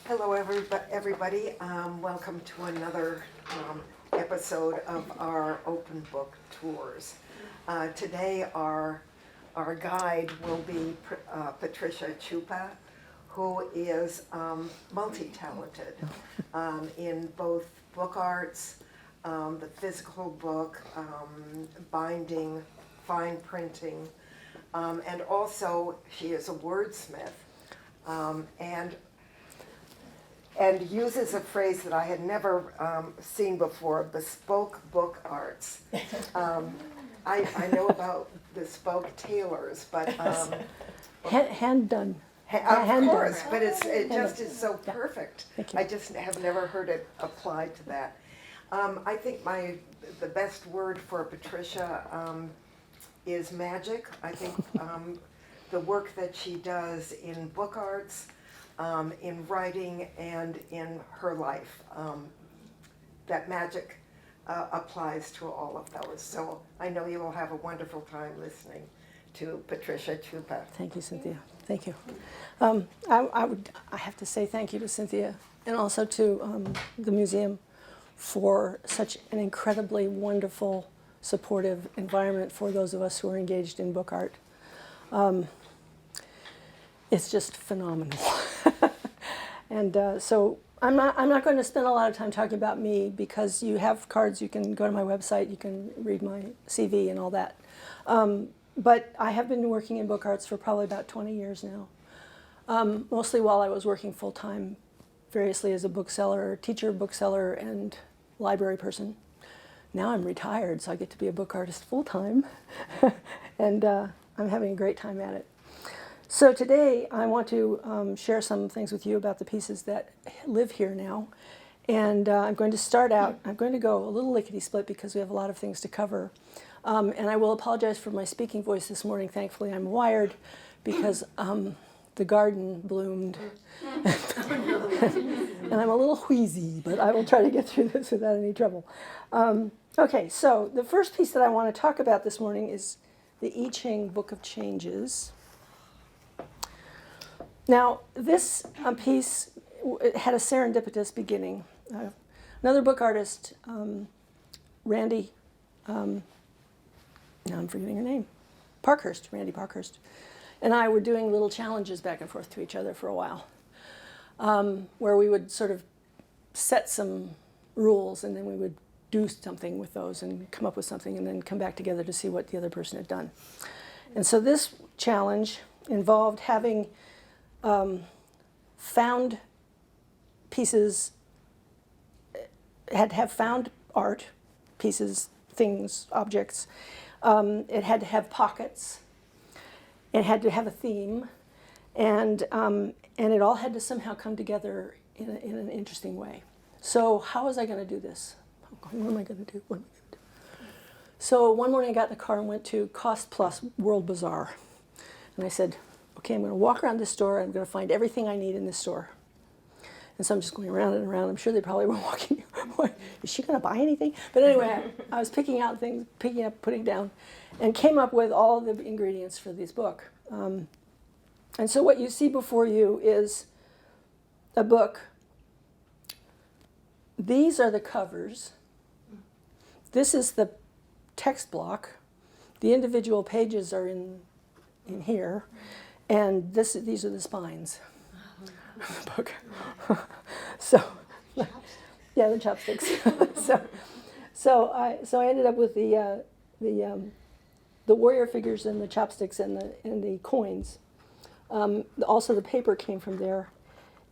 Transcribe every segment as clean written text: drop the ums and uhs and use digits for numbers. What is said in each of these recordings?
Hello, everybody. Welcome to another episode of our open book tours. Today, our guide will be Patricia Chupa, who is multi-talented in both book arts, the physical book, binding, fine printing, and also she is a wordsmith, and uses a phrase that I had never seen before, bespoke book arts. I know about bespoke tailors, but hand done. Of course, but it just is so perfect. Thank you. I just have never heard it applied to that. I think the best word for Patricia is magic. I think the work that she does in book arts, in writing, and in her life, that magic applies to all of those. So I know you will have a wonderful time listening to Patricia Chupa. Thank you, Cynthia. Thank you. I have to say thank you to Cynthia and also to the museum for such an incredibly wonderful, supportive environment for those of us who are engaged in book art. It's just phenomenal. And so I'm not going to spend a lot of time talking about me because you have cards. You can go to my website. You can read my CV and all that. But I have been working in book arts for probably about 20 years now, mostly while I was working full-time, variously as a bookseller, teacher, bookseller, and library person. Now I'm retired, so I get to be a book artist full-time, and I'm having a great time at it. So today I want to share some things with you about the pieces that live here now. And I'm going to start out, I'm going to go a little lickety-split because we have a lot of things to cover. And I will apologize for my speaking voice this morning. Thankfully I'm wired because the garden bloomed. And I'm a little wheezy, but I will try to get through this without any trouble. Okay, so the first piece that I want to talk about this morning is the I Ching Book of Changes. Now, this piece had a serendipitous beginning. Another book artist, Randy, now I'm forgetting her name, Randy Parkhurst, and I were doing little challenges back and forth to each other for a while, where we would sort of set some rules and then we would do something with those and come up with something and then come back together to see what the other person had done. And so this challenge involved having found pieces, had to have found art, pieces, things, objects. It had to have pockets. It had to have a theme, and it all had to somehow come together in an interesting way. So how was I going to do this? What am I going to do? So one morning I got in the car and went to Cost Plus World Bazaar, and I said, okay, I'm going to walk around this store. I'm going to find everything I need in this store. And so I'm just going around and around. I'm sure they probably were walking. Is she going to buy anything? But anyway, I was picking out things, picking up, putting down, and came up with all the ingredients for this book. And so what you see before you is a book. These are the covers. This is the text block. The individual pages are in here. And these are the spines of the book. So, yeah, the chopsticks. so I ended up with the warrior figures and the chopsticks and the coins. Also, the paper came from there,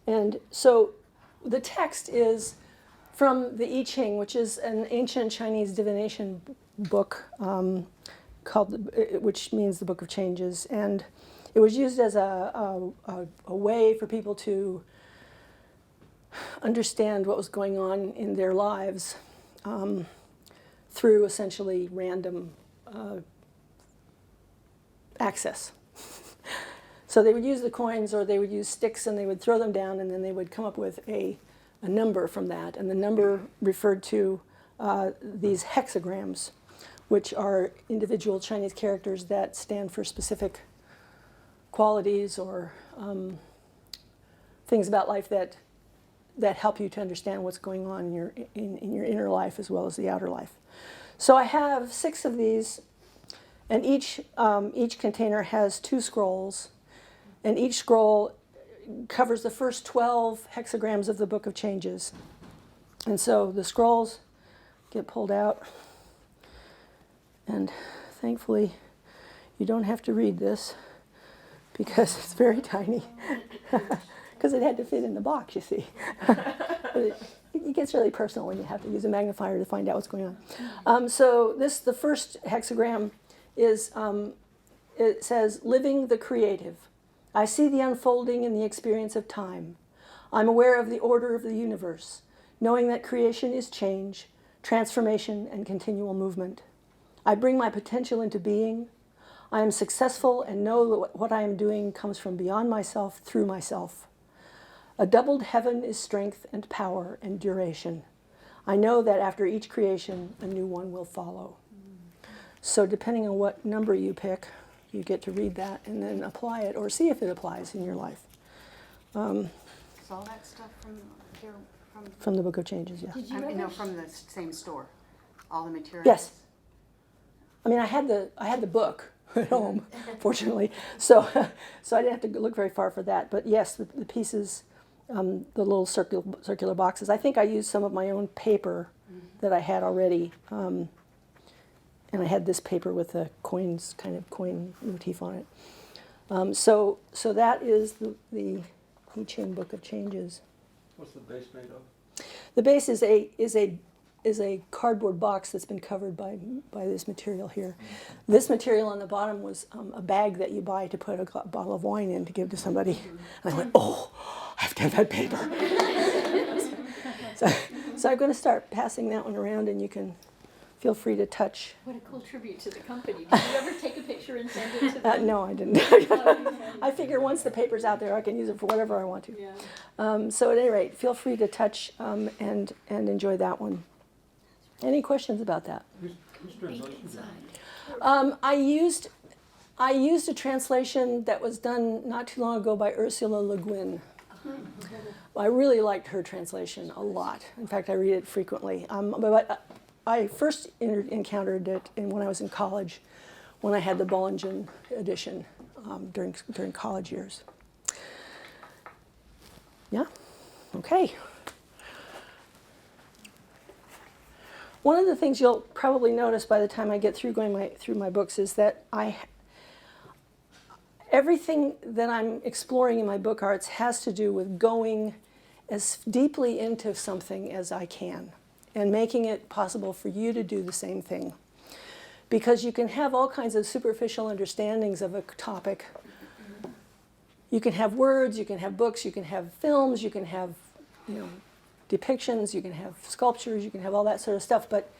and so the text is from the I Ching, which is an ancient Chinese divination book which means the Book of Changes, and it was used as a way for people to understand what was going on in their lives through essentially random access. So they would use the coins or they would use sticks and they would throw them down and then they would come up with a number from that. And the number referred to these hexagrams, which are individual Chinese characters that stand for specific qualities or things about life that that help you to understand what's going on in your inner life as well as the outer life. So I have 6 of these, and each container has 2 scrolls, and each scroll covers the first 12 hexagrams of the Book of Changes. And so the scrolls get pulled out, and thankfully you don't have to read this because it's very tiny, because it had to fit in the box, you see. But it gets really personal when you have to use a magnifier to find out what's going on. So the first hexagram is, it says, living the creative. I see the unfolding in the experience of time. I'm aware of the order of the universe, knowing that creation is change, transformation, and continual movement. I bring my potential into being. I am successful and know that what I am doing comes from beyond myself, through myself. A doubled heaven is strength and power and duration. I know that after each creation, a new one will follow. So depending on what number you pick, you get to read that and then apply it or see if it applies in your life. Is all that stuff from here? From the Book of Changes, yeah. Did you know from the same store? All the materials? Yes. I mean, I had the book at home, fortunately, so I didn't have to look very far for that. But yes, the pieces, the little circular boxes. I think I used some of my own paper that I had already, and I had this paper with a coin motif on it. So that is the I Ching Book of Changes. What's the base made of? The base is a cardboard box that's been covered by this material here. This material on the bottom was a bag that you buy to put a bottle of wine in to give to somebody. And I went, oh, I have to have that paper. so I'm going to start passing that one around, and you can feel free to touch. What a cool tribute to the company. Did you ever take a picture and send it to them? No, I didn't. I figure once the paper's out there, I can use it for whatever I want to. Yeah. So at any rate, feel free to touch and enjoy that one. Any questions about that? Whose translation is that? I used a translation that was done not too long ago by Ursula Le Guin. I really liked her translation a lot. In fact, I read it frequently. But I first encountered it when I was in college, when I had the Bollingen edition during college years. Yeah? Okay. One of the things you'll probably notice by the time I get through going through my books is that everything that I'm exploring in my book arts has to do with going as deeply into something as I can and making it possible for you to do the same thing. Because you can have all kinds of superficial understandings of a topic. You can have words, you can have books, you can have films, you can have, depictions, you can have sculptures, you can have all that sort of stuff, but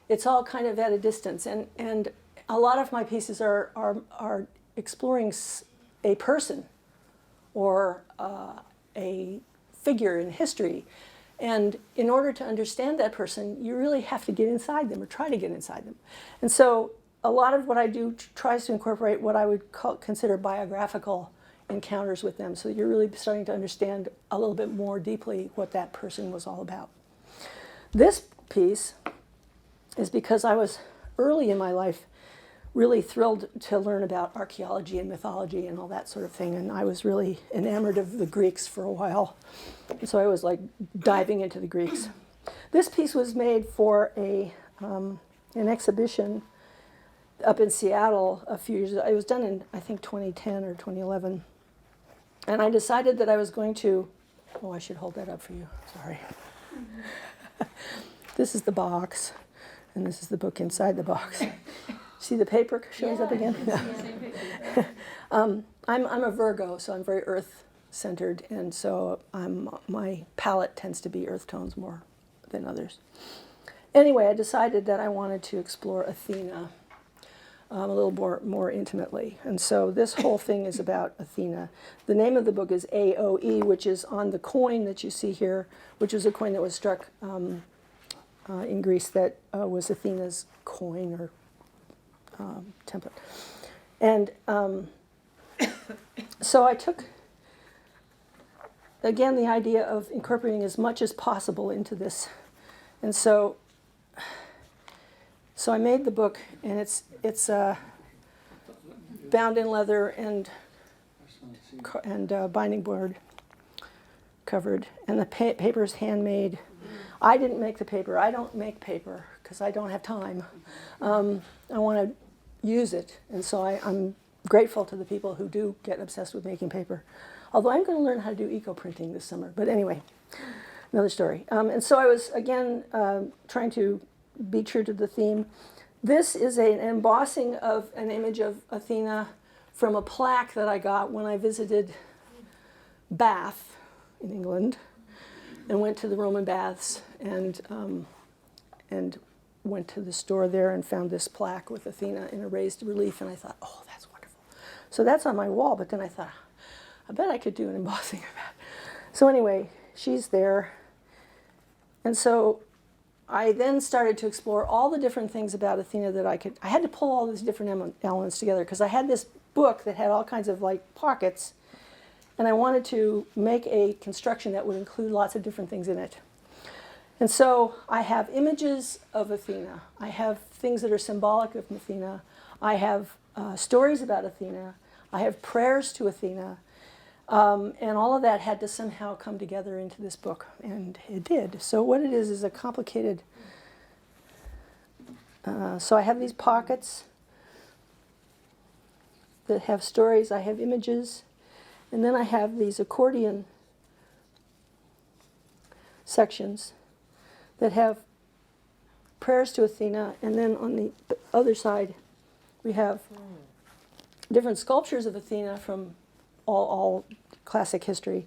it's all kind of at a distance. And a lot of my pieces are exploring a person or a figure in history. And in order to understand that person, you really have to get inside them or try to get inside them. And so a lot of what I do tries to incorporate what I would consider biographical encounters with them, so you're really starting to understand a little bit more deeply what that person was all about. This piece is because I was early in my life really thrilled to learn about archaeology and mythology and all that sort of thing, and I was really enamored of the Greeks for a while. So I was like diving into the Greeks. This piece was made for an exhibition up in Seattle a few years ago. It was done in, I think, 2010 or 2011. And I decided that I was going to, I should hold that up for you, sorry. This is the box, and this is the book inside the box. See the paper shows up again? Yeah. I'm a Virgo, so I'm very earth-centered, and so my palette tends to be earth tones more than others. Anyway, I decided that I wanted to explore Athena a little more intimately. And so this whole thing is about Athena. The name of the book is AOE, which is on the coin that you see here, which was a coin that was struck in Greece that was Athena's coin or template. And so I took again, the idea of incorporating as much as possible into this. And so I made the book, and it's bound in leather and binding board covered, and the paper is handmade. I didn't make the paper. I don't make paper because I don't have time. I want to use it, and so I'm grateful to the people who do get obsessed with making paper. Although I'm going to learn how to do eco-printing this summer. But anyway, another story. And so I was, again, trying to be true to the theme. This is an embossing of an image of Athena from a plaque that I got when I visited Bath in England and went to the Roman baths and went to the store there and found this plaque with Athena in a raised relief, and I thought, oh, that's wonderful. So that's on my wall, but then I thought, I bet I could do an embossing of that. So anyway, she's there. And so I then started to explore all the different things about Athena that I had to pull all these different elements together because I had this book that had all kinds of like pockets, and I wanted to make a construction that would include lots of different things in it. And so I have images of Athena. I have things that are symbolic of Athena. I have stories about Athena. I have prayers to Athena. And all of that had to somehow come together into this book, and it did. So what it is a complicated... so I have these pockets that have stories. I have images. And then I have these accordion sections that have prayers to Athena, and then on the other side we have different sculptures of Athena from all classic history.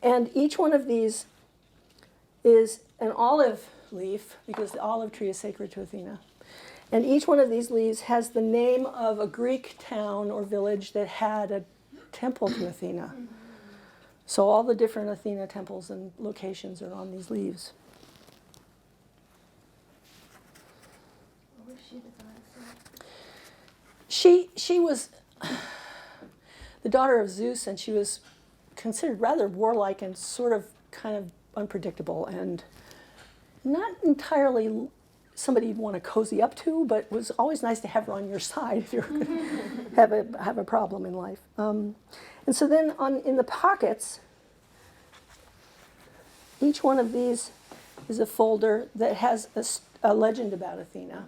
And each one of these is an olive leaf, because the olive tree is sacred to Athena. And each one of these leaves has the name of a Greek town or village that had a temple to Athena. So all the different Athena temples and locations are on these leaves. What was she the goddess of? She was the daughter of Zeus, and she was considered rather warlike and sort of kind of unpredictable and not entirely somebody you'd want to cozy up to, but it was always nice to have her on your side if you're going to have a problem in life. And so then in the pockets, each one of these is a folder that has a legend about Athena.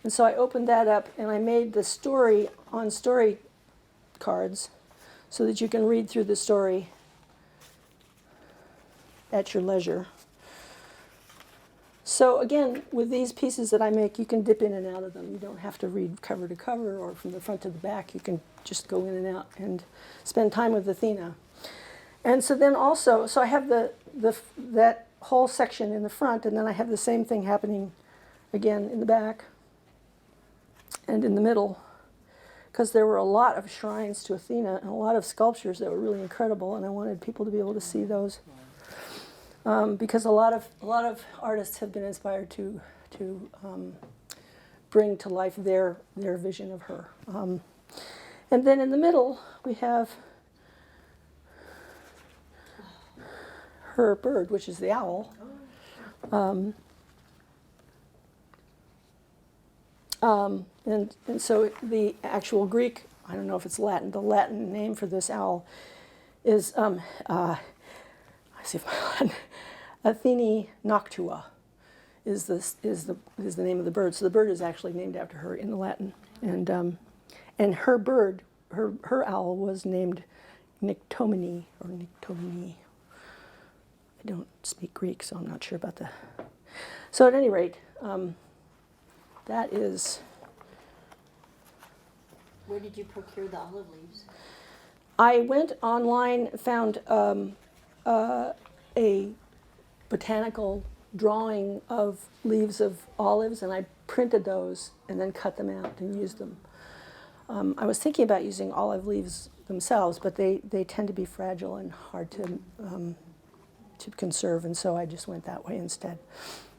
And so I opened that up and I made the story on story cards so that you can read through the story at your leisure. So again, with these pieces that I make, you can dip in and out of them. You don't have to read cover to cover or from the front to the back. You can just go in and out and spend time with Athena. And so then also, so I have that whole section in the front, and then I have the same thing happening again in the back and in the middle, because there were a lot of shrines to Athena and a lot of sculptures that were really incredible, and I wanted people to be able to see those. Because a lot of artists have been inspired to bring to life their vision of her. And then in the middle we have her bird, which is the owl. And so the actual Greek, I don't know if it's Latin, the Latin name for this owl is Athena noctua is the name of the bird. So the bird is actually named after her in the Latin, and her bird, her owl was named Nyctomene or Nyctomene. I don't speak Greek, so I'm not sure about that. So at any rate, that is. Where did you procure the olive leaves? I went online, found a botanical drawing of leaves of olives, and I printed those and then cut them out and used them. I was thinking about using olive leaves themselves, but they tend to be fragile and hard to conserve, and so I just went that way instead.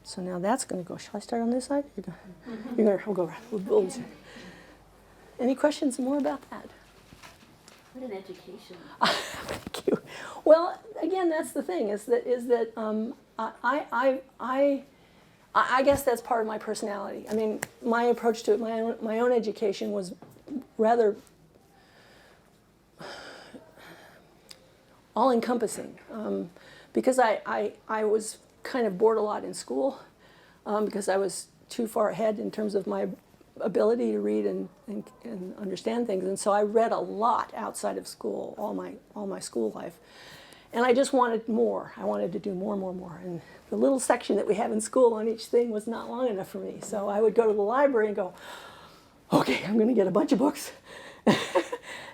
So now that's going to go. Shall I start on this side? We'll go around. Any questions more about that? What an education. Thank you. Well, again, that's the thing, is that I guess that's part of my personality. I mean, my approach to it, my own education was rather all-encompassing, because I was kind of bored a lot in school, because I was too far ahead in terms of my ability to read and understand things, and so I read a lot outside of school all my school life, and I just wanted more. I wanted to do more, and the little section that we have in school on each thing was not long enough for me. So I would go to the library and go, okay, I'm going to get a bunch of books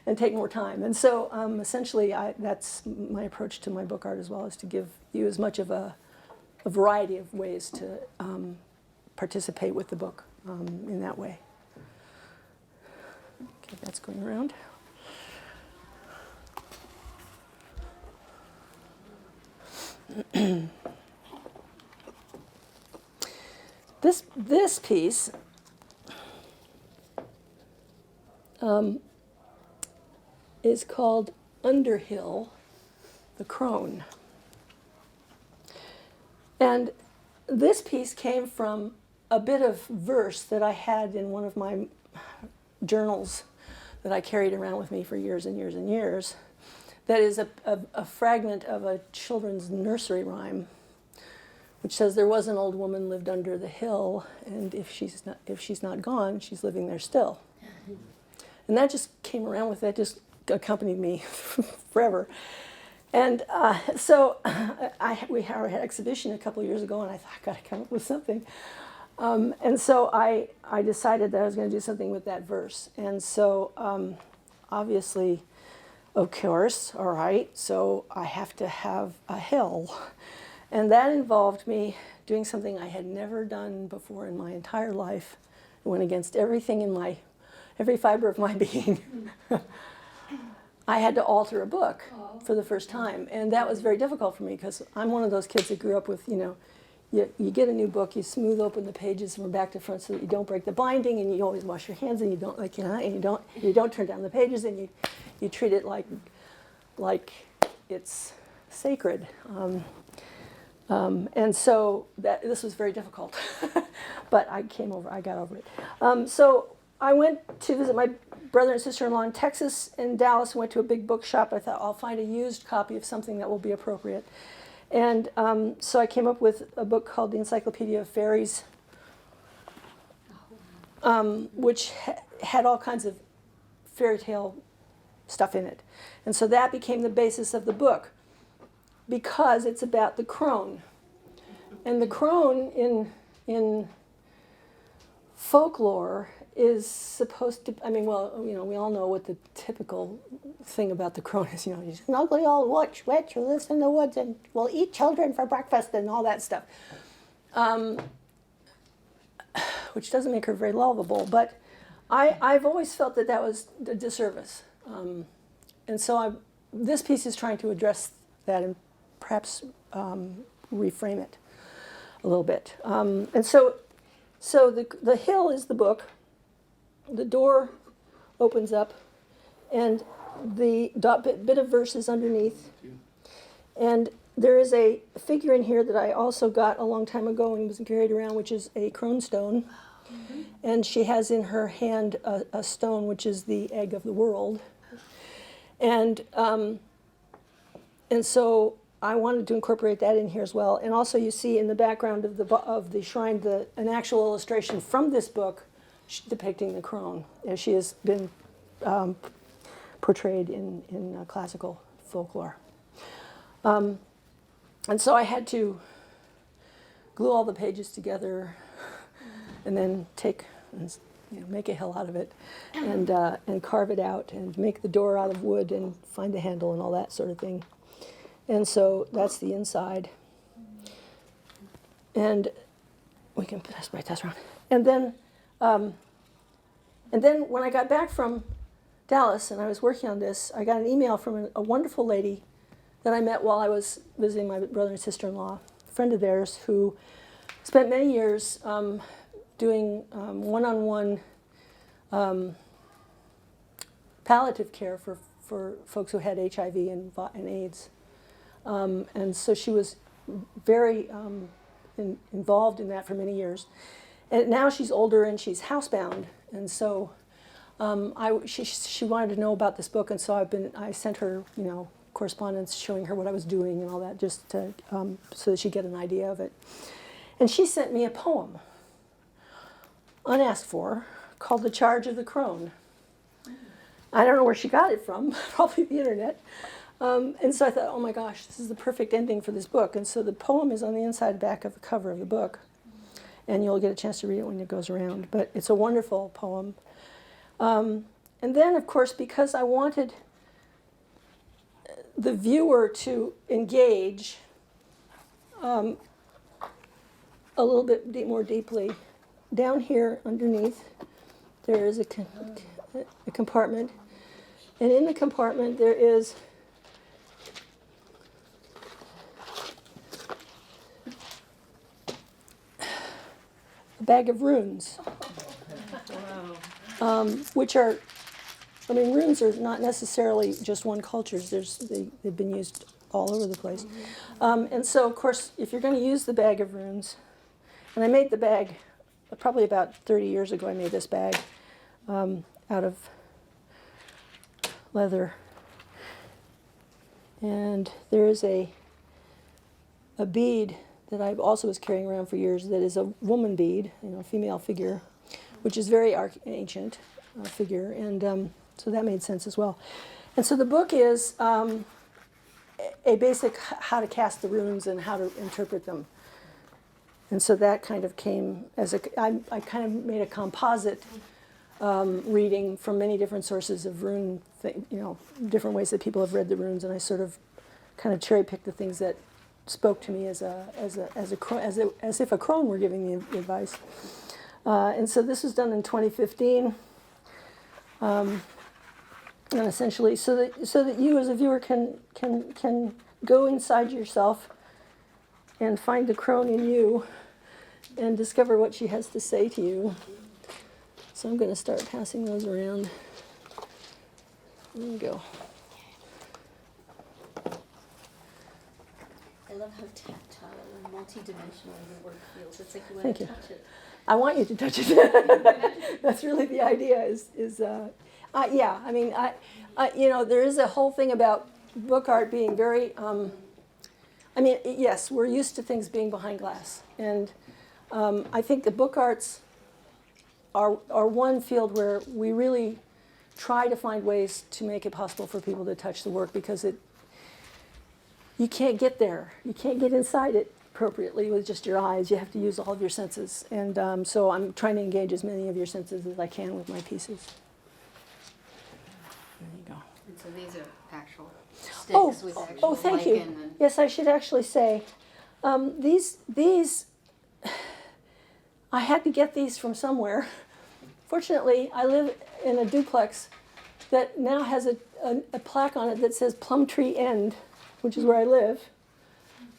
and take more time. And so essentially, that's my approach to my book art as well, is to give you as much of a variety of ways to participate with the book in that way. Okay, that's going around. This piece is called Underhill, the Crone. And this piece came from a bit of verse that I had in one of my journals that I carried around with me for years and years and years. That is a fragment of a children's nursery rhyme, which says, there was an old woman lived under the hill, and if she's not gone, she's living there still. And that just came around with that, just accompanied me forever. And so we had our exhibition a couple of years ago, and I thought, I got to come up with something. And so I decided that I was going to do something with that verse. And so obviously, of course, all right, so I have to have a hill. And that involved me doing something I had never done before in my entire life. It went against everything in every fiber of my being. I had to alter a book for the first time. And that was very difficult for me, because I'm one of those kids that grew up with, you get a new book, you smooth open the pages from back to front so that you don't break the binding, and you always wash your hands, and you don't and you don't turn down the pages, and you treat it like it's sacred. And so this was very difficult, but I got over it. So I went to visit my brother and sister-in-law in Texas and Dallas, went to a big bookshop. I thought, I'll find a used copy of something that will be appropriate. And so I came up with a book called The Encyclopedia of Fairies, which had all kinds of fairy tale stuff in it. And so that became the basis of the book, because it's about the crone. And the crone in folklore is supposed to, we all know what the typical thing about the crone is, he's an ugly old witch who lives in the woods and will eat children for breakfast and all that stuff. Which doesn't make her very lovable, but I've always felt that was a disservice. And so this piece is trying to address that and perhaps reframe it a little bit. And so the hill is the book. The door opens up, and the bit of verse is underneath. And there is a figure in here that I also got a long time ago and was carried around, which is a crone stone. Mm-hmm. And she has in her hand a stone, which is the egg of the world. And so I wanted to incorporate that in here as well. And also, you see in the background of the shrine an actual illustration from this book depicting the crone, as she has been portrayed in classical folklore. And so I had to glue all the pages together, and then make a hill out of it, and carve it out, and make the door out of wood, and find a handle, and all that sort of thing. And so that's the inside. And we can pass around. And then when I got back from Dallas and I was working on this, I got an email from a wonderful lady that I met while I was visiting my brother and sister-in-law, a friend of theirs who spent many years doing one-on-one palliative care for for folks who had HIV and AIDS. And so she was very involved in that for many years. And now she's older and she's housebound. And so she wanted to know about this book, and so I sent her, correspondence showing her what I was doing and all that, just to, so that she'd get an idea of it. And she sent me a poem, unasked for, called "The Charge of the Crone." I don't know where she got it from, probably the internet. And so I thought, oh my gosh, this is the perfect ending for this book. And so the poem is on the inside back of the cover of the book, and you'll get a chance to read it when it goes around. But it's a wonderful poem. And then, of course, because I wanted the viewer to engage a little bit more deeply, down here underneath there is a compartment, and in the compartment there is a bag of runes. Which are, runes are not necessarily just one culture. They've been used all over the place. And so, of course, if you're going to use the bag of runes, and I made the bag probably about 30 years ago. I made this bag out of leather, and there is a bead that I also was carrying around for years. That is a woman bead, female figure, which is very ancient figure, and so that made sense as well. And so the book is a basic how to cast the runes and how to interpret them. And so that kind of came as I kind of made a composite reading from many different sources of rune, different ways that people have read the runes, and I sort of kind of cherry picked the things that spoke to me as if a crone were giving me advice. And so this was done in 2015, and essentially so that you as a viewer can go inside yourself and find the crone in you and discover what she has to say to you. So I'm going to start passing those around. There you go. I love how tactile and multi-dimensional your work feels. It's like you want Thank to you. touch it. I want you to touch it. That's really the idea. There is a whole thing about book art being very. Yes, we're used to things being behind glass, and I think the book arts are one field where we really try to find ways to make it possible for people to touch the work, because you can't get there. You can't get inside it appropriately with just your eyes. You have to use all of your senses, and so I'm trying to engage as many of your senses as I can with my pieces. There you go. And so these are actual sticks Oh, with actual thank lichen you. and Yes, I should actually say, these, I had to get these from somewhere. Fortunately, I live in a duplex that now has a plaque on it that says Plum Tree End, which is where I live.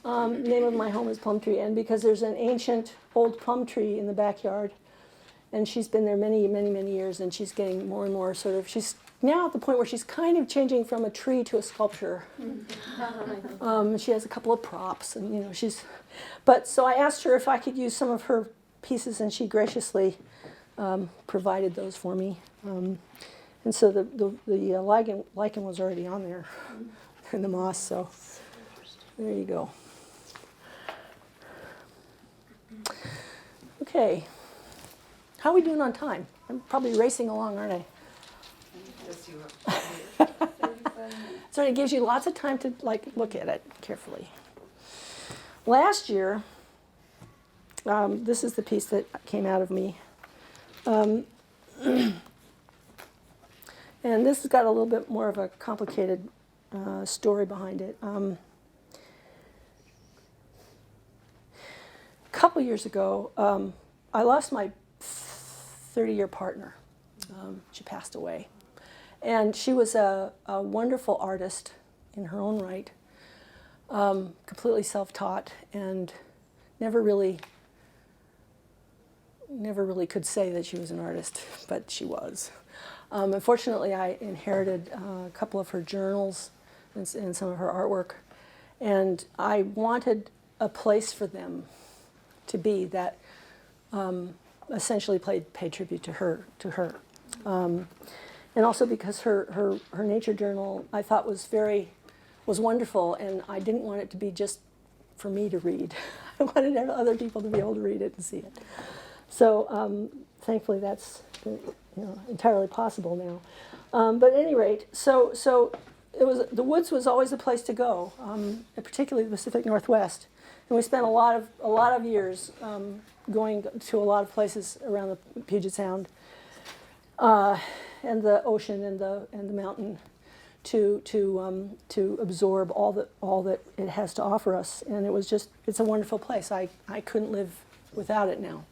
The name of my home is Plum Tree End because there's an ancient old plum tree in the backyard, and she's been there many, many, many years, and she's getting more and more she's now at the point where she's kind of changing from a tree to a sculpture. She has a couple of props, and so I asked her if I could use some of her pieces, and she graciously provided those for me. And so the lichen was already on there in the moss, so there you go. Okay, how are we doing on time? I'm probably racing along, aren't I? Yes, you are. So it gives you lots of time to look at it carefully. Last year, this is the piece that came out of me. And this has got a little bit more of a complicated story behind it. A couple years ago, I lost my 30-year partner. She passed away. And she was a wonderful artist in her own right, completely self-taught, and never really could say that she was an artist, but she was. Unfortunately, I inherited a couple of her journals and some of her artwork, and I wanted a place for them to be that essentially paid tribute to her. And also because her nature journal I thought was wonderful, and I didn't want it to be just for me to read. I wanted other people to be able to read it and see it. So thankfully that's entirely possible now. But at any rate, so it was, the woods was always a place to go, particularly the Pacific Northwest, and we spent a lot of years going to a lot of places around the Puget Sound and the ocean and the mountain to absorb all that it has to offer us. And it's a wonderful place. I couldn't live without it now.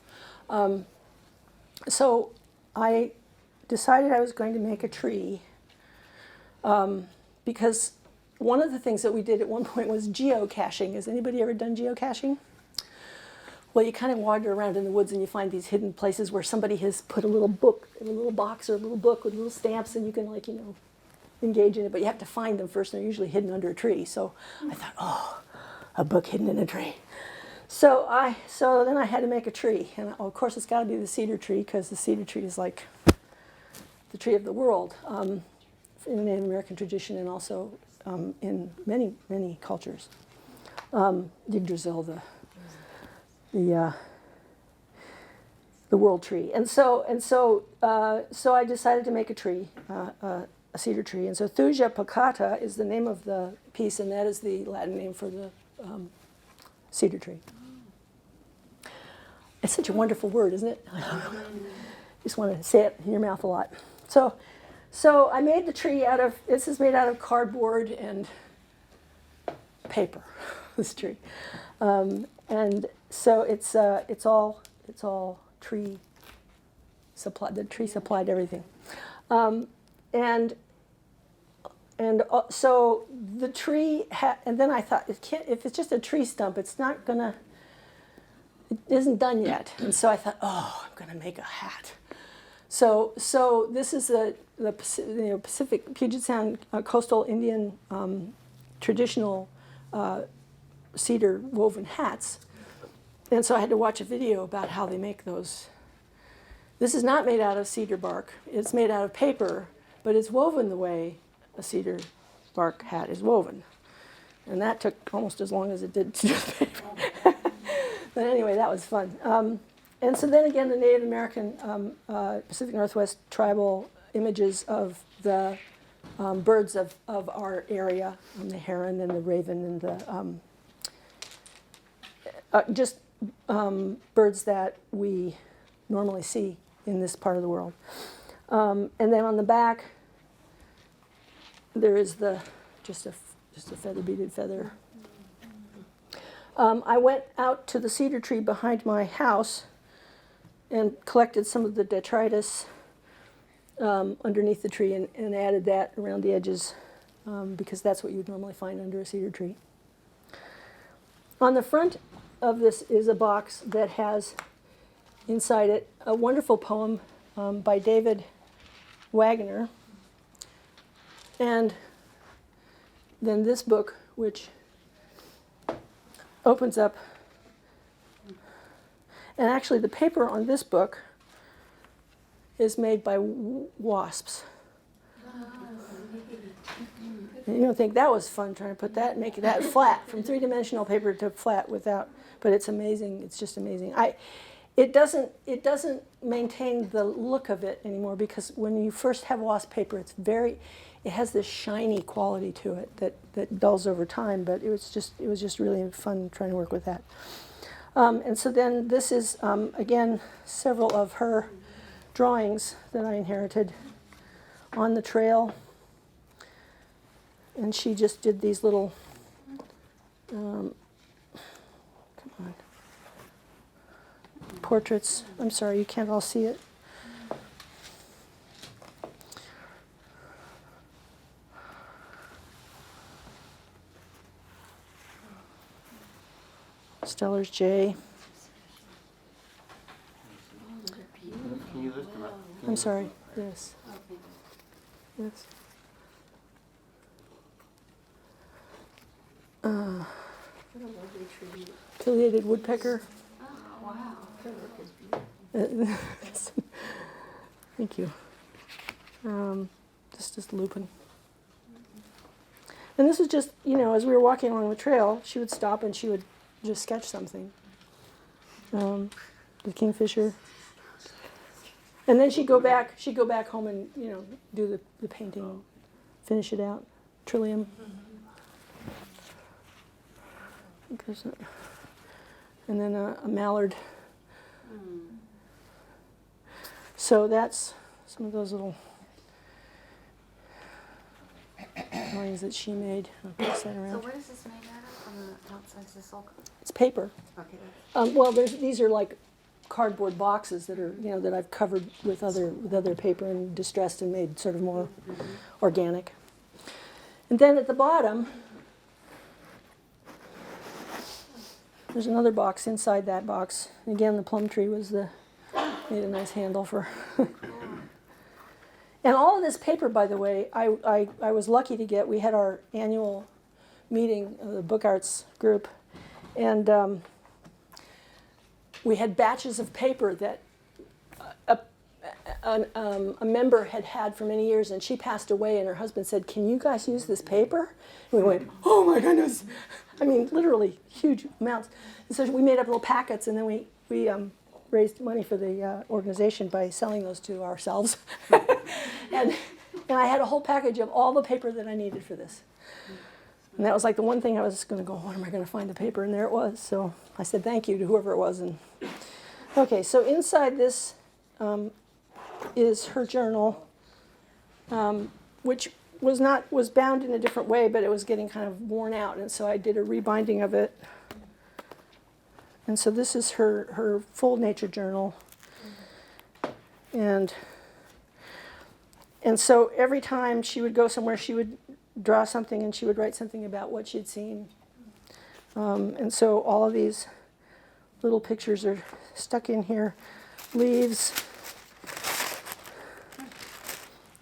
So I decided I was going to make a tree because one of the things that we did at one point was geocaching. Has anybody ever done geocaching? Well, you kind of wander around in the woods and you find these hidden places where somebody has put a little book in a little box or a little book with little stamps, and you can engage in it, but you have to find them first, and they're usually hidden under a tree. So I thought, oh, a book hidden in a tree. So then I had to make a tree, and of course it's got to be the cedar tree, because the cedar tree is like the tree of the world in the Native American tradition, and also in many cultures. Yggdrasil, the world tree, and so I decided to make a tree, a cedar tree, and so Thuja Pacata is the name of the piece, and that is the Latin name for the cedar tree. It's such a wonderful word, isn't it? I don't know. You just want to say it in your mouth a lot. So I made the tree this is made out of cardboard and paper. This tree, and so it's all tree supply. The tree supplied everything, so the tree and then I thought, if it's just a tree stump, it isn't done yet. And so I thought, I'm going to make a hat. So this is the Pacific Puget Sound coastal Indian traditional cedar woven hats. And so I had to watch a video about how they make those. This is not made out of cedar bark. It's made out of paper, but it's woven the way a cedar bark hat is woven. And that took almost as long as it did to do the paper. But anyway, that was fun. And so then again, the Native American Pacific Northwest tribal images of the birds of our area, the heron and the raven and the birds that we normally see in this part of the world. And then on the back, there is just a feather beaded feather. I went out to the cedar tree behind my house and collected some of the detritus underneath the tree and added that around the edges because that's what you'd normally find under a cedar tree. On the front of this is a box that has inside it a wonderful poem by David Wagner, and then this book, which opens up, and actually the paper on this book is made by wasps. And you don't think that was fun, trying to put that, make that flat, from three-dimensional paper to flat without, but it's amazing. It's just amazing. It doesn't maintain the look of it anymore, because when you first have wasp paper, it has this shiny quality to it that dulls over time. But it was just really fun trying to work with that. And so then this is again several of her drawings that I inherited on the trail, and she just did these little. Come on. Portraits. I'm sorry, you can't all see it. Stellar's J. Can you lift them up? I'm sorry. Yes. Yes. What a lovely tribute. Pileated woodpecker. Oh, wow. Her work is beautiful. Thank you. Just lupin. And this was just, as we were walking along the trail, she would stop and she would just sketch something. The kingfisher. And then she'd go back home and, do the painting, finish it out. Trillium. And then a mallard. So that's some of those little drawings that she made. I'll pass that around. So what is this made out of on the outside? Is this all? It's paper. Okay. Well, these are like cardboard boxes that are, that I've covered with other paper and distressed and made sort of more organic. And then at the bottom, there's another box inside that box. Again, the plum tree made a nice handle for. And all of this paper, by the way, I was lucky to get. We had our annual meeting of the Book Arts group, and we had batches of paper that a member had for many years, and she passed away, and her husband said, "Can you guys use this paper?" And we went, "Oh my goodness!" I mean, literally huge amounts. And so we made up little packets, and then we raised money for the organization by selling those to ourselves. and I had a whole package of all the paper that I needed for this. And that was like the one thing I was going to go, when am I going to find the paper? And there it was. So I said thank you to whoever it was. And okay, so inside this is her journal, which was bound in a different way, but it was getting kind of worn out. And so I did a rebinding of it. And so this is her full nature journal. And so every time she would go somewhere, she would draw something and she would write something about what she'd seen. And so all of these little pictures are stuck in here. Leaves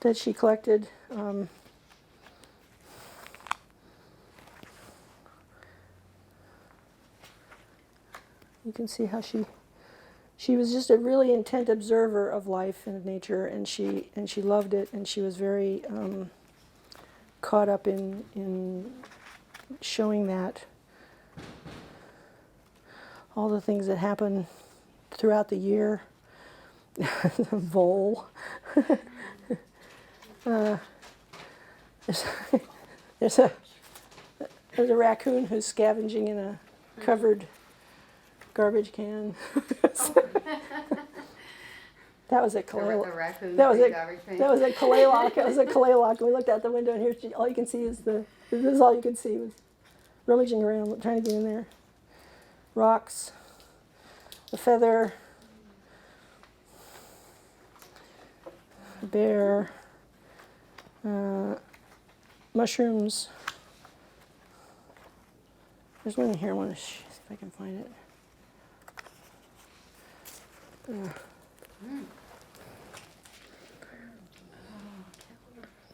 that she collected. You can see how she was just a really intent observer of life and of nature, and she loved it, and she was very caught up in showing that all the things that happen throughout the year. The vole. There's a raccoon who's scavenging in a covered garbage can. That was at Kalaylock. That was at Kalaylock. That was at Kalaylock. We looked out the window, and here, all you can see is this is all you can see was rummaging around, trying to get in there. Rocks, a feather, a bear, mushrooms. There's one in here. I want to see if I can find it.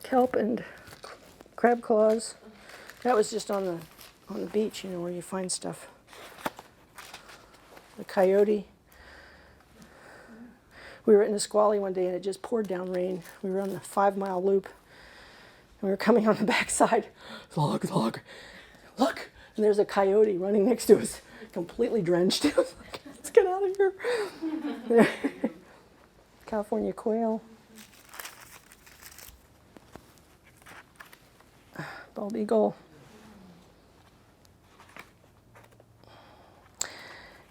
Kelp and crab claws. That was just on the beach, where you find stuff. The coyote. We were in Nisqually one day and it just poured down rain. We were on the 5-mile loop and we were coming on the backside. Look. And there's a coyote running next to us, completely drenched. I was like, let's get out of here. California quail. Bald eagle.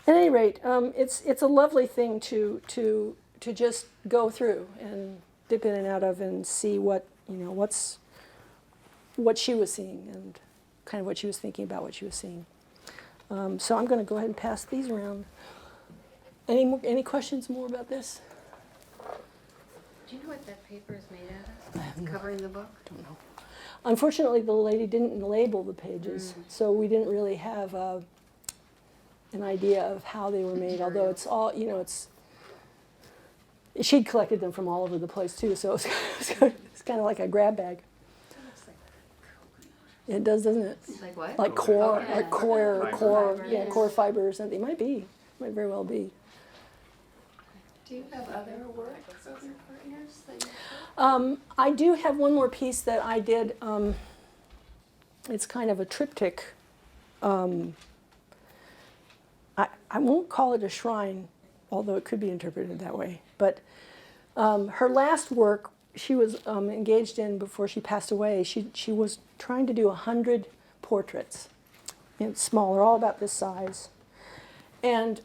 At any rate, it's a lovely thing to just go through and dip in and out of and see what she was seeing and kind of what she was thinking about what she was seeing. So I'm going to go ahead and pass these around. Any questions more about this? Do you know what that paper is made out of? Covering the book? Don't know. Unfortunately, the lady didn't label the pages, so we didn't really have an idea of how they were made. Although it's all, She'd collected them from all over the place too, so it's kind of like a grab bag. It does, doesn't it? Like what? Like core, Okay. like core, Fiber. core, yeah, Fibers. core fibers. And they might be, might very well be. Do you have other work of your partners that you I do have one more piece that I did. It's kind of a triptych. I won't call it a shrine, although it could be interpreted that way. But her last work, she was engaged in before she passed away. She was trying to do 100 portraits, smaller, all about this size, and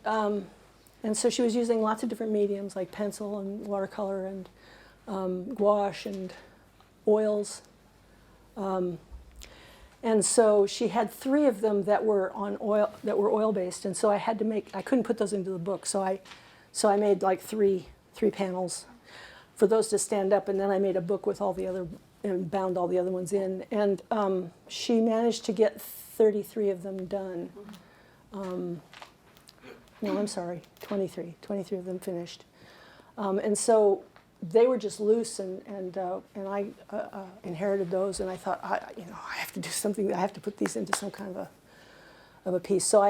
so she was using lots of different mediums like pencil and watercolor and gouache and oils. And so she had 3 of them that were on oil, that were oil based, and so I couldn't put those into the book, so I made like three panels for those to stand up, and then I made a book with all the other, and bound all the other ones in, and she managed to get 33 of them done. No, I'm sorry, 23 of them finished, and so they were just loose, and I inherited those, and I thought, I have to do something. I have to put these into some kind of a piece. So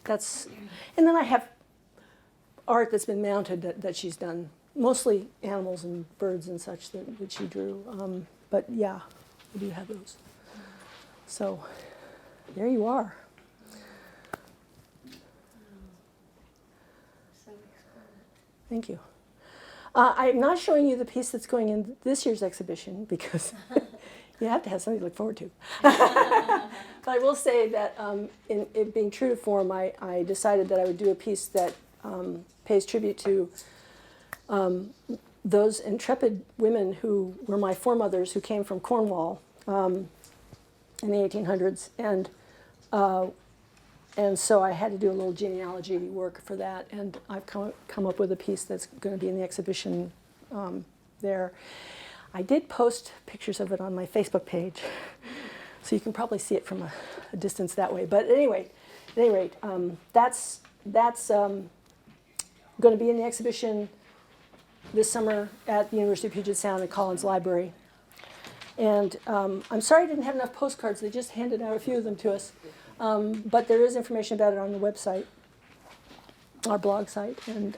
that's, and then I have art that's been mounted that she's done, mostly animals and birds and such that she drew. But yeah, we do have those. So there you are. Thank you. I'm not showing you the piece that's going in this year's exhibition because you have to have something to look forward to. But I will say that in it being true to form, I decided that I would do a piece that pays tribute to those intrepid women who were my foremothers who came from Cornwall in the 1800s. And so I had to do a little genealogy work for that, and I've come up with a piece that's going to be in the exhibition there. I did post pictures of it on my Facebook page, so you can probably see it from a distance that way. But at any rate, that's going to be in the exhibition this summer at the University of Puget Sound at Collins Library. And I'm sorry I didn't have enough postcards. They just handed out a few of them to us. But there is information about it on the website, our blog site, and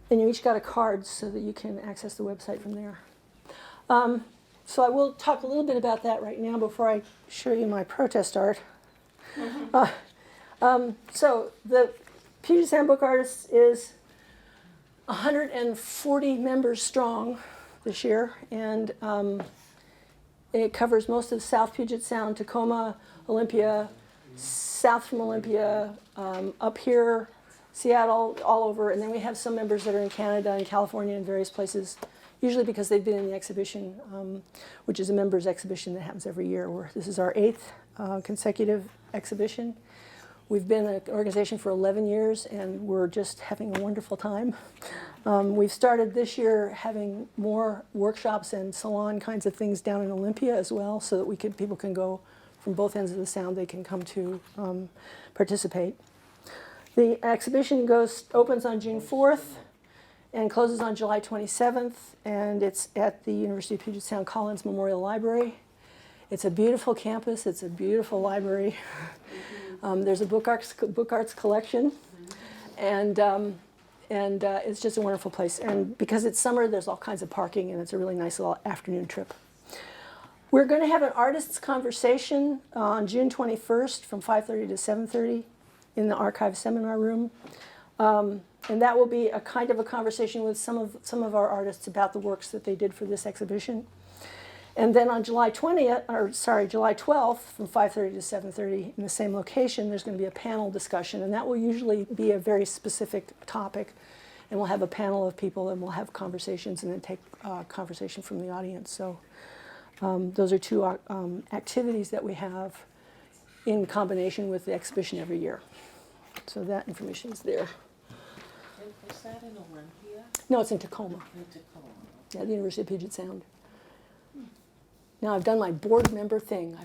you each got a card so that you can access the website from there. So I will talk a little bit about that right now before I show you my protest art. So the Puget Sound Book Artists is 140 members strong this year, and it covers most of South Puget Sound, Tacoma, Olympia, south from Olympia, up here, Seattle, all over. And then we have some members that are in Canada and California and various places, usually because they've been in the exhibition, which is a members exhibition that happens every year. This is our 8th consecutive exhibition. We've been an organization for 11 years, and we're just having a wonderful time. We've started this year having more workshops and salon kinds of things down in Olympia as well, so that people can go from both ends of the sound. They can come to participate. The exhibition opens on June 4th and closes on July 27th, and it's at the University of Puget Sound Collins Memorial Library. It's a beautiful campus. It's a beautiful library. There's a book arts collection, and it's just a wonderful place. And because it's summer, there's all kinds of parking, and it's a really nice little afternoon trip. We're going to have an artists' conversation on June 21st from 5:30 to 7:30 in the archive seminar room, and that will be a kind of a conversation with some of our artists about the works that they did for this exhibition. And then on July 12th, from 5:30 to 7:30 in the same location, there's going to be a panel discussion, and that will usually be a very specific topic, and we'll have a panel of people, and we'll have conversations, and then take conversation from the audience. So those are 2 activities that we have in combination with the exhibition every year. So that information is there. And is that in Olympia? No, it's in Tacoma, In Tacoma. at the University of Puget Sound. Now I've done my board member thing.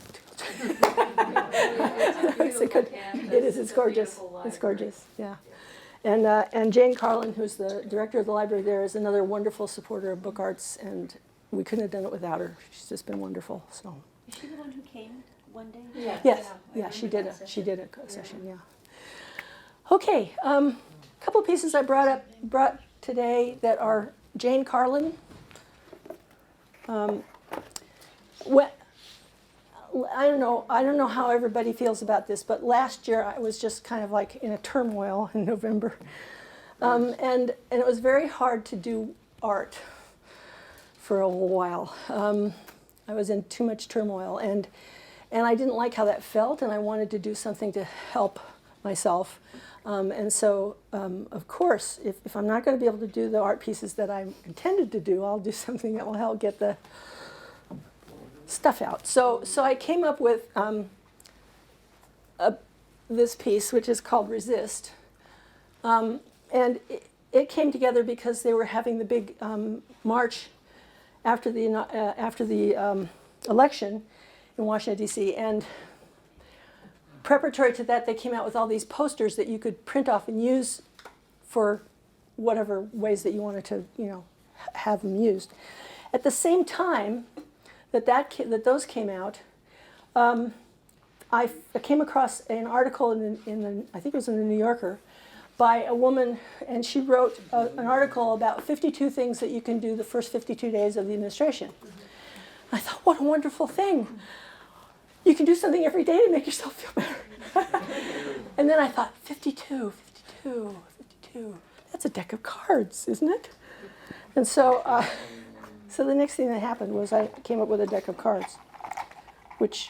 It's gorgeous. It's gorgeous, yeah. And Jane Carlin, who's the director of the library there, is another wonderful supporter of book arts, and we couldn't have done it without her. She's just been wonderful. So. Is she the one who came one day? Yes, yeah, she did a session, yeah. Okay, couple of pieces I brought today that are Jane Carlin. I don't know how everybody feels about this, but last year I was just kind of like in a turmoil in November, and it was very hard to do art for a while. I was in too much turmoil, and I didn't like how that felt, and I wanted to do something to help myself. And so, of course, if I'm not going to be able to do the art pieces that I intended to do, I'll do something that will help get the stuff out. So I came up with this piece, which is called Resist. And it came together because they were having the big march after the election in Washington, D.C., and preparatory to that, they came out with all these posters that you could print off and use for whatever ways that you wanted to, have them used. At the same time that those came out, I came across an article in the I think it was in the New Yorker, by a woman, and she wrote an article about 52 things that you can do the first 52 days of the administration. I thought, what a wonderful thing. You can do something every day to make yourself feel better. And then I thought, 52, that's a deck of cards, isn't it? And so the next thing that happened was I came up with a deck of cards, which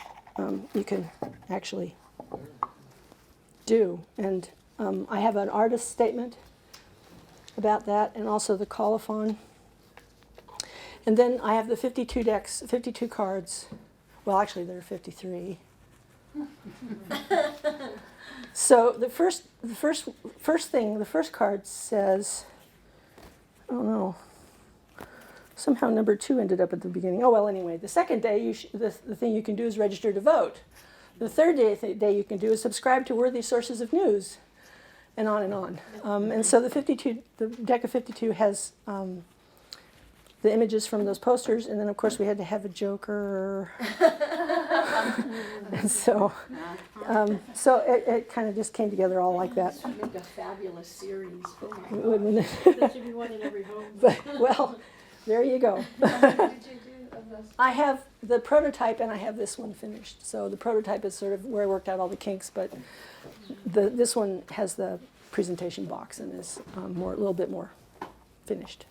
you can actually do. And I have an artist statement about that, and also the colophon. And then I have the 52 decks, 52 cards. Well, actually, there are 53. So the first card says, oh no, somehow number 2 ended up at the beginning. Oh well, anyway, the second day, the thing you can do is register to vote. The third day you can do is subscribe to worthy sources of news, and on and on. And so the deck of 52 has the images from those posters, and then of course we had to have a joker. And so it kind of just came together all like that. That would make a fabulous series. Wouldn't it? There should be one in every home. But, well, there you go. What did you do of those? I have the prototype, and I have this one finished. So the prototype is sort of where I worked out all the kinks, but this one has the presentation box and is a little bit more finished.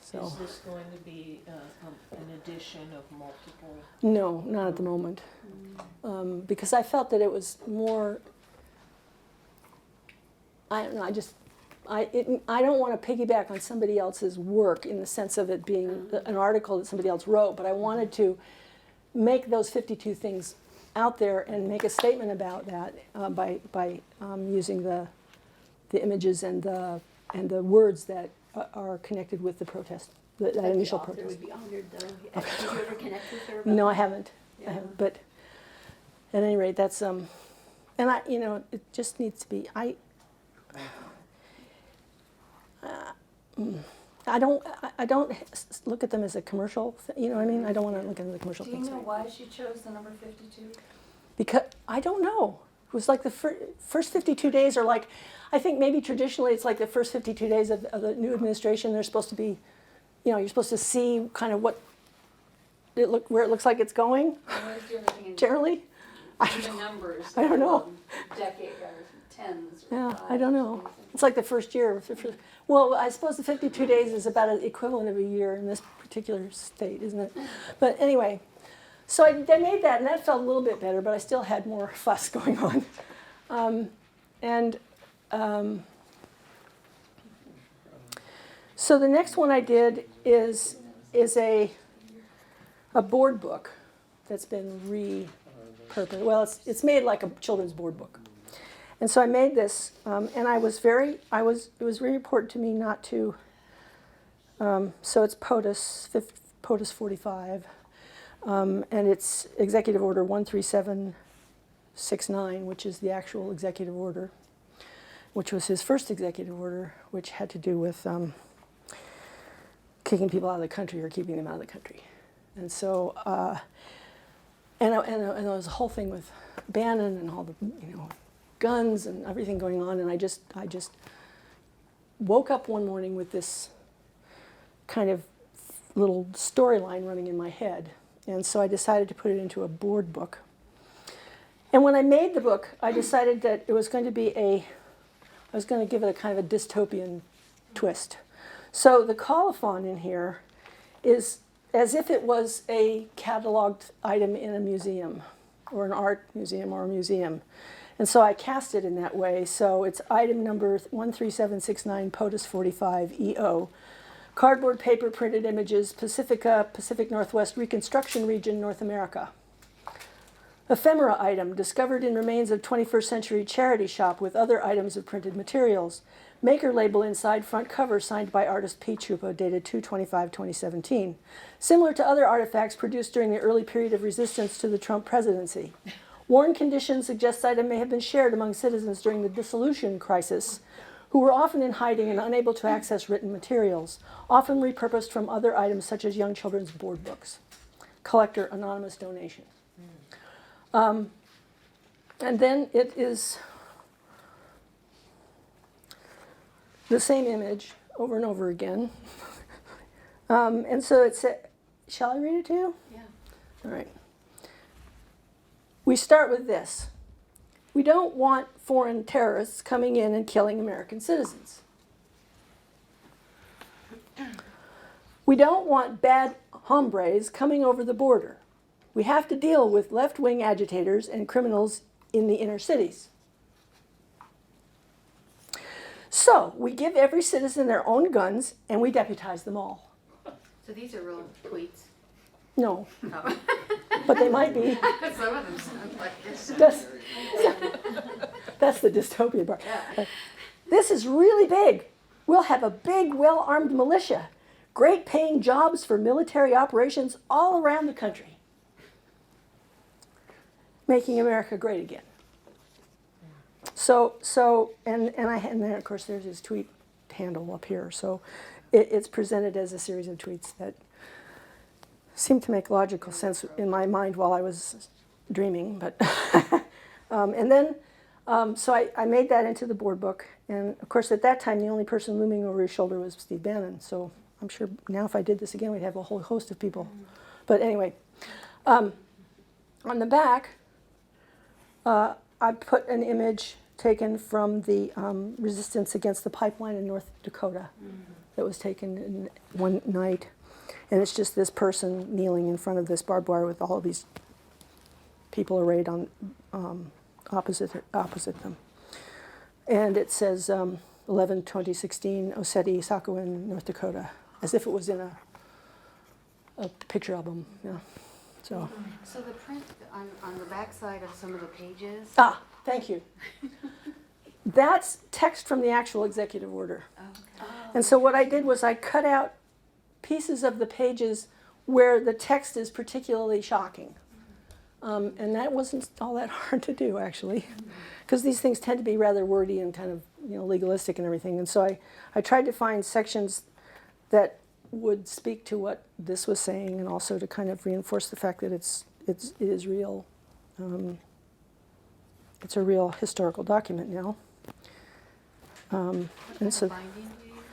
So. Is this going to be an addition of multiple? No, not at the moment, because I felt that it was more. I don't know. I don't want to piggyback on somebody else's work in the sense of it being an article that somebody else wrote, but I wanted to make those 52 things out there and make a statement about that by using the images and the words that are connected with the protest, that initial The author protest. would be honored, though. Did you ever connect with her? About No, I that? haven't. Yeah. But at any rate, that's and it just needs to be. I don't look at them as a commercial. You know what I mean? I don't want to look at them as a commercial Do you thing. know why she chose the number 52? Because I don't know. It was like the first 52 days are like, I think maybe traditionally it's like the first 52 days of the new administration. They're supposed to be, you're supposed to see kind of where it looks like it's going. Why is everything in Generally, the numbers? I don't know. Decade or tens. Or Yeah, fives I don't or know. something. It's like the first year. Well, I suppose the 52 days is about an equivalent of a year in this particular state, isn't it? But anyway, so I made that, and that felt a little bit better, but I still had more fuss going on. So the next one I did is a board book that's been repurposed. Well, it's made like a children's board book. And so I made this, and it was very important to me not to, so it's POTUS 45, and it's Executive Order 13769, which is the actual executive order. which was his first executive order, which had to do with kicking people out of the country or keeping them out of the country. And so, and there was a whole thing with Bannon and all the, guns and everything going on. And I just woke up one morning with this kind of little storyline running in my head. And so I decided to put it into a board book. And when I made the book, I decided that it was going to be I was going to give it a kind of a dystopian twist. So the colophon in here is as if it was a cataloged item in a museum, or an art museum or a museum. And so I cast it in that way. So it's item number 13769, POTUS 45 EO. Cardboard, paper, printed images, Pacifica, Pacific Northwest Reconstruction Region, North America. Ephemera item, discovered in remains of 21st century charity shop with other items of printed materials. Maker label inside, front cover signed by artist P. Chupa, dated 2/25/2017. Similar to other artifacts produced during the early period of resistance to the Trump presidency. Worn condition suggests item may have been shared among citizens during the dissolution crisis, who were often in hiding and unable to access written materials, often repurposed from other items such as young children's board books. Collector anonymous donation. And then it is the same image over and over again. And so it said, shall I read it to you? Yeah. All right. We start with this. We don't want foreign terrorists coming in and killing American citizens. We don't want bad hombres coming over the border. We have to deal with left-wing agitators and criminals in the inner cities. So we give every citizen their own guns and we deputize them all. So these are real tweets. No, Oh. but they might be. Some of them sound like this. That's the dystopian part. This is really big. We'll have a big, well-armed militia. Great paying jobs for military operations all around the country. Making America great again. And then of course there's his tweet handle up here. So it's presented as a series of tweets that seem to make logical sense in my mind while I was dreaming. But so I made that into the board book. And of course at that time the only person looming over his shoulder was Steve Bannon. So I'm sure now if I did this again we'd have a whole host of people. But anyway, on the back, I put an image taken from the resistance against the pipeline in North Dakota that was taken in one night. And it's just this person kneeling in front of this barbed wire with all of these people arrayed on opposite them. And it says 11/2016, Oseti, Sakowin, North Dakota, as if it was in a picture album. Yeah. So the print on the back side of some of the pages. Thank you. That's text from the actual executive order. Oh, okay. And so what I did was I cut out pieces of the pages where the text is particularly shocking. And that wasn't all that hard to do, actually, because these things tend to be rather wordy and kind of legalistic and everything. And so I tried to find sections that would speak to what this was saying, and also to kind of reinforce the fact that it is real. It's a real historical document now. And so, Binding do you use?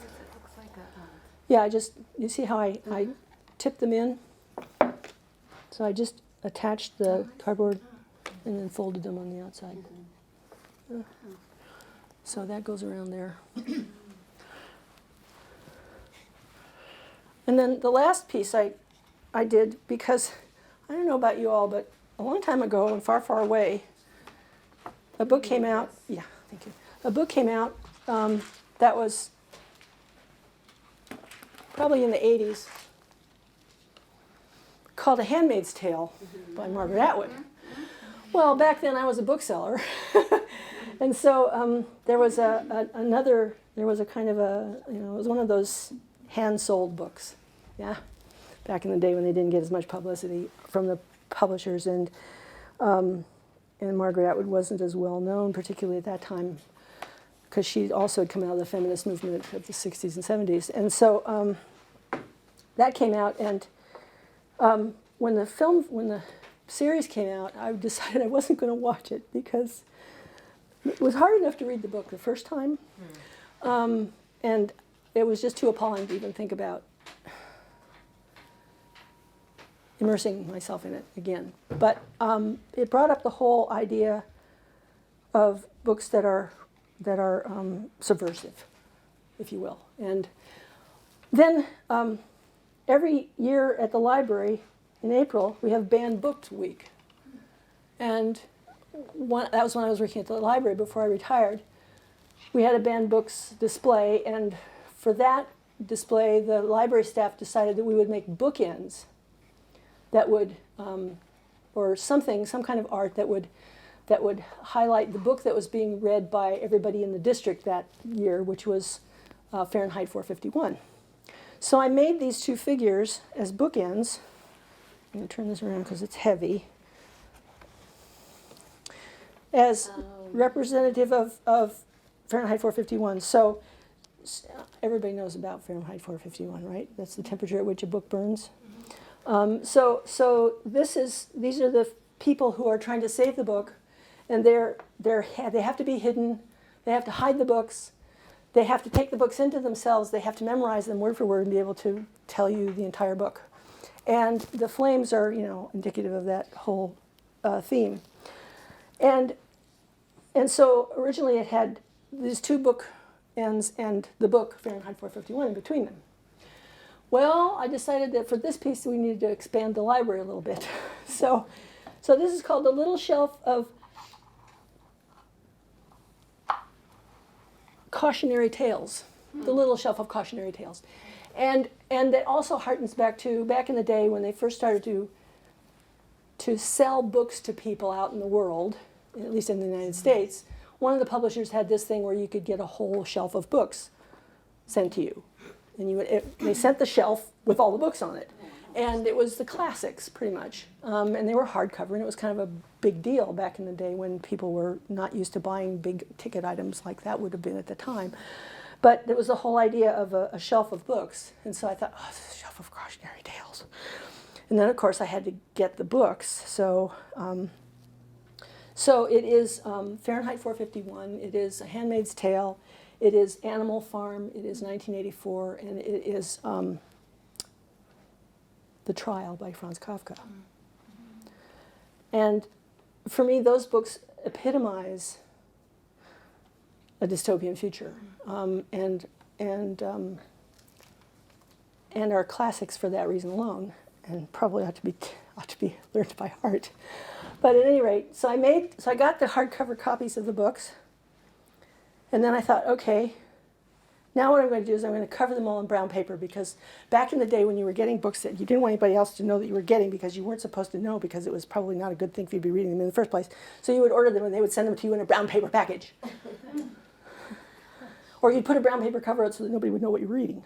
It looks like a. yeah, you see how I tipped them in? So I just attached the cardboard and then folded them on the outside. So that goes around there. And then the last piece I did, because I don't know about you all, but a long time ago and far, far away, a book came out. Yeah, thank you. A book came out that was probably in the 80s, called A Handmaid's Tale by Margaret Atwood. Well, back then I was a bookseller, and so there was a kind of it was one of those hand-sold books, yeah, back in the day when they didn't get as much publicity from the publishers, and and Margaret Atwood wasn't as well known, particularly at that time, because she also had come out of the feminist movement of the 60s and 70s. And so that came out, and when the series came out, I decided I wasn't going to watch it because it was hard enough to read the book the first time, and it was just too appalling to even think about immersing myself in it again. But it brought up the whole idea of books that are subversive, if you will. And then every year at the library in April, we have Banned Books Week. And that was when I was working at the library before I retired. We had a banned books display, and for that display, the library staff decided that we would make bookends that would, or something, some kind of art that would highlight the book that was being read by everybody in the district that year, which was Fahrenheit 451. So I made these two figures as bookends. I'm going to turn this around because it's heavy. As representative of Fahrenheit 451. So everybody knows about Fahrenheit 451, right? That's the temperature at which a book burns. So these are the people who are trying to save the book, and they have to be hidden. They have to hide the books. They have to take the books into themselves. They have to memorize them word for word and be able to tell you the entire book. And the flames are, indicative of that whole theme. And so originally it had these two book ends and the book Fahrenheit 451 in between them. Well, I decided that for this piece we needed to expand the library a little bit. So this is called the Little Shelf of Cautionary Tales. The Little Shelf of Cautionary Tales. And it also harkens back in the day when they first started to sell books to people out in the world, at least in the United States. One of the publishers had this thing where you could get a whole shelf of books sent to you. And they sent the shelf with all the books on it. And it was the classics, pretty much. And they were hardcover, and it was kind of a big deal back in the day when people were not used to buying big ticket items like that would have been at the time. But there was the whole idea of a shelf of books. And so I thought, this is a shelf of cautionary tales. And then, of course, I had to get the books. So it is Fahrenheit 451. It is A Handmaid's Tale. It is Animal Farm. It is 1984. And it is The Trial by Franz Kafka. And for me, those books epitomize a dystopian future, and are classics for that reason alone, and probably ought to be learned by heart. But at any rate, so I got the hardcover copies of the books, and then I thought, okay, now what I'm going to do is I'm going to cover them all in brown paper, because back in the day when you were getting books that you didn't want anybody else to know that you were getting, because you weren't supposed to know, because it was probably not a good thing for you to be reading them in the first place, so you would order them and they would send them to you in a brown paper package. Or you'd put a brown paper cover out so that nobody would know what you're reading,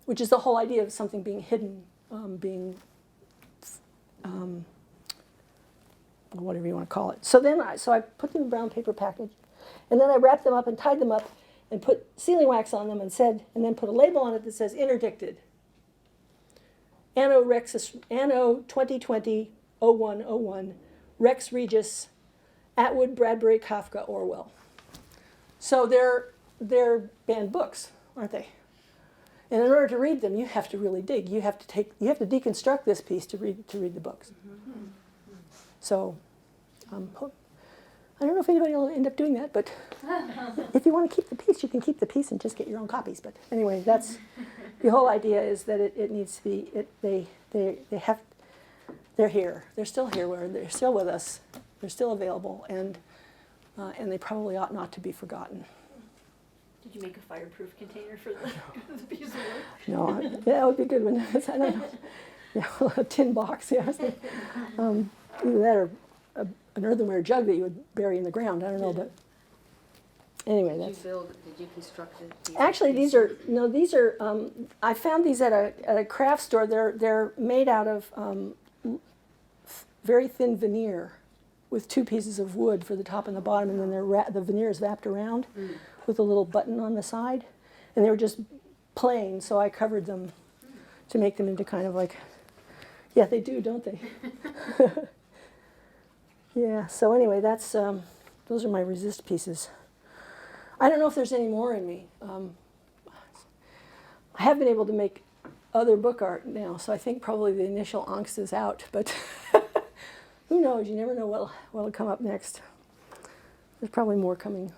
which is the whole idea of something being hidden, whatever you want to call it. So I put them in a brown paper package, and then I wrapped them up and tied them up and put sealing wax on them and then put a label on it that says interdicted. Anno 2020 0101 Rex Regis Atwood Bradbury Kafka Orwell. So they're banned books, aren't they? And in order to read them, you have to really dig. You have to deconstruct this piece to read the books. So I don't know if anybody will end up doing that, but if you want to keep the piece, you can keep the piece and just get your own copies. But anyway, that's the whole idea, is that it needs to be, they're here. They're still here. They're still with us. They're still available, and they probably ought not to be forgotten. Did you make a fireproof container for the piece of work? No, that would be a good one. I don't know. Yeah, a tin box. Yeah, either that or an earthenware jug that you would bury in the ground. I don't know, but anyway, Did you construct it? Actually, these are. I found these at a craft store. They're made out of very thin veneer, with 2 pieces of wood for the top and the bottom, and then the veneer is wrapped around with a little button on the side. And they were just plain, so I covered them to make them into kind of like, yeah, they do, don't they? Yeah, so anyway, that's those are my resist pieces. I don't know if there's any more in me. I have been able to make other book art now, so I think probably the initial angst is out, but who knows? You never know what'll come up next. There's probably more coming.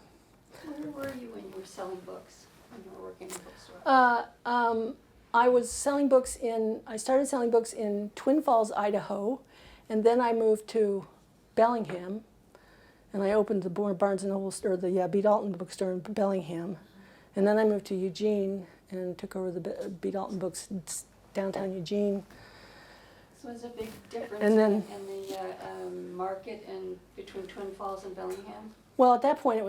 Where were you when you were selling books, when you were working in a bookstore? I was selling books I started selling books in Twin Falls, Idaho, and then I moved to Bellingham, and I opened the Barnes & Noble store, the B. Dalton bookstore in Bellingham, and then I moved to Eugene and took over the B. Dalton books in downtown Eugene. So is there a big difference And then- in the market and between Twin Falls and Bellingham? Well, at that point, it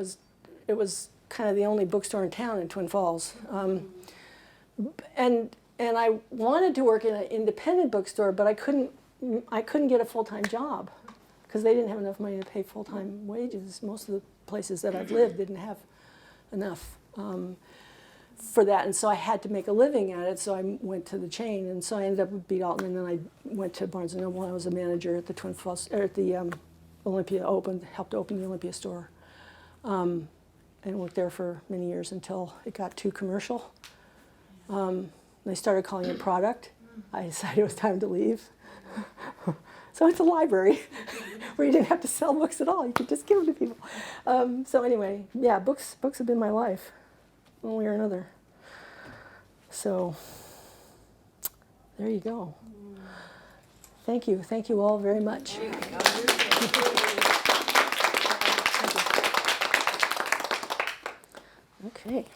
was kind of the only bookstore in town in Twin Falls, and I wanted to work in an independent bookstore, but I couldn't get a full-time job because they didn't have enough money to pay full-time wages. Most of the places that I've lived didn't have enough for that, and so I had to make a living at it. So I went to the chain, and so I ended up with B. Dalton, and then I went to Barnes & Noble. I was a manager at the Twin Falls, or at the Olympia, helped open the Olympia store. And worked there for many years until it got too commercial. They started calling it product. I decided it was time to leave. So I went to the library where you didn't have to sell books at all. You could just give them to people. So anyway, yeah, books have been my life, one way or another. So there you go. Thank you all very much. Okay.